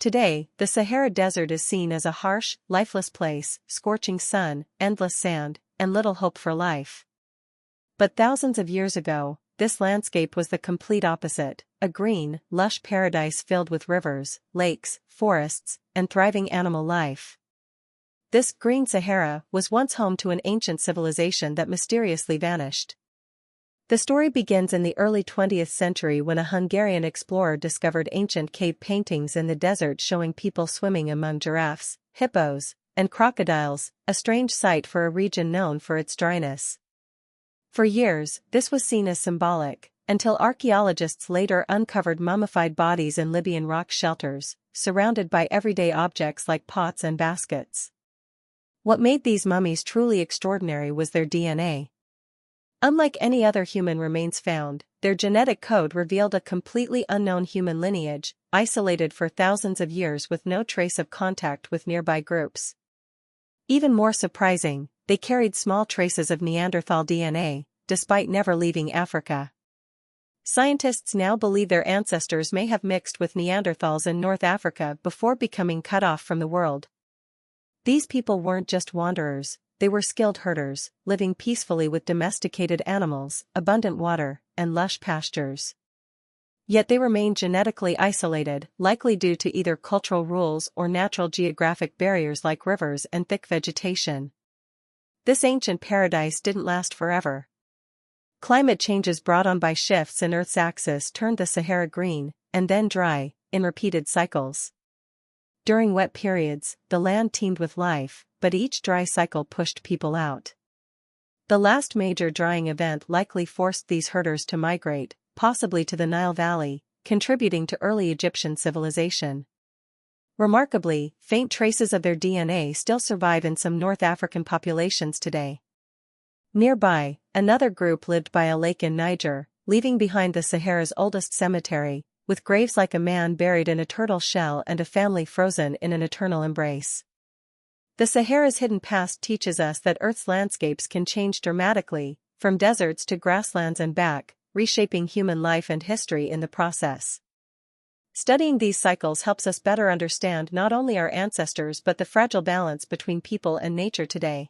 Today, the Sahara Desert is seen as a harsh, lifeless place, scorching sun, endless sand, and little hope for life. But thousands of years ago, this landscape was the complete opposite, a green, lush paradise filled with rivers, lakes, forests, and thriving animal life. This green Sahara was once home to an ancient civilization that mysteriously vanished. The story begins in the early 20th century when a Hungarian explorer discovered ancient cave paintings in the desert showing people swimming among giraffes, hippos, and crocodiles, a strange sight for a region known for its dryness. For years, this was seen as symbolic, until archaeologists later uncovered mummified bodies in Libyan rock shelters, surrounded by everyday objects like pots and baskets. What made these mummies truly extraordinary was their DNA. Unlike any other human remains found, their genetic code revealed a completely unknown human lineage, isolated for thousands of years with no trace of contact with nearby groups. Even more surprising, they carried small traces of Neanderthal DNA, despite never leaving Africa. Scientists now believe their ancestors may have mixed with Neanderthals in North Africa before becoming cut off from the world. These people weren't just wanderers, they were skilled herders, living peacefully with domesticated animals, abundant water, and lush pastures. Yet they remained genetically isolated, likely due to either cultural rules or natural geographic barriers like rivers and thick vegetation. This ancient paradise didn't last forever. Climate changes brought on by shifts in Earth's axis turned the Sahara green, and then dry, in repeated cycles. During wet periods, the land teemed with life, but each dry cycle pushed people out. The last major drying event likely forced these herders to migrate, possibly to the Nile Valley, contributing to early Egyptian civilization. Remarkably, faint traces of their DNA still survive in some North African populations today. Nearby, another group lived by a lake in Niger, leaving behind the Sahara's oldest cemetery, with graves like a man buried in a turtle shell and a family frozen in an eternal embrace. The Sahara's hidden past teaches us that Earth's landscapes can change dramatically, from deserts to grasslands and back, reshaping human life and history in the process. Studying these cycles helps us better understand not only our ancestors but the fragile balance between people and nature today.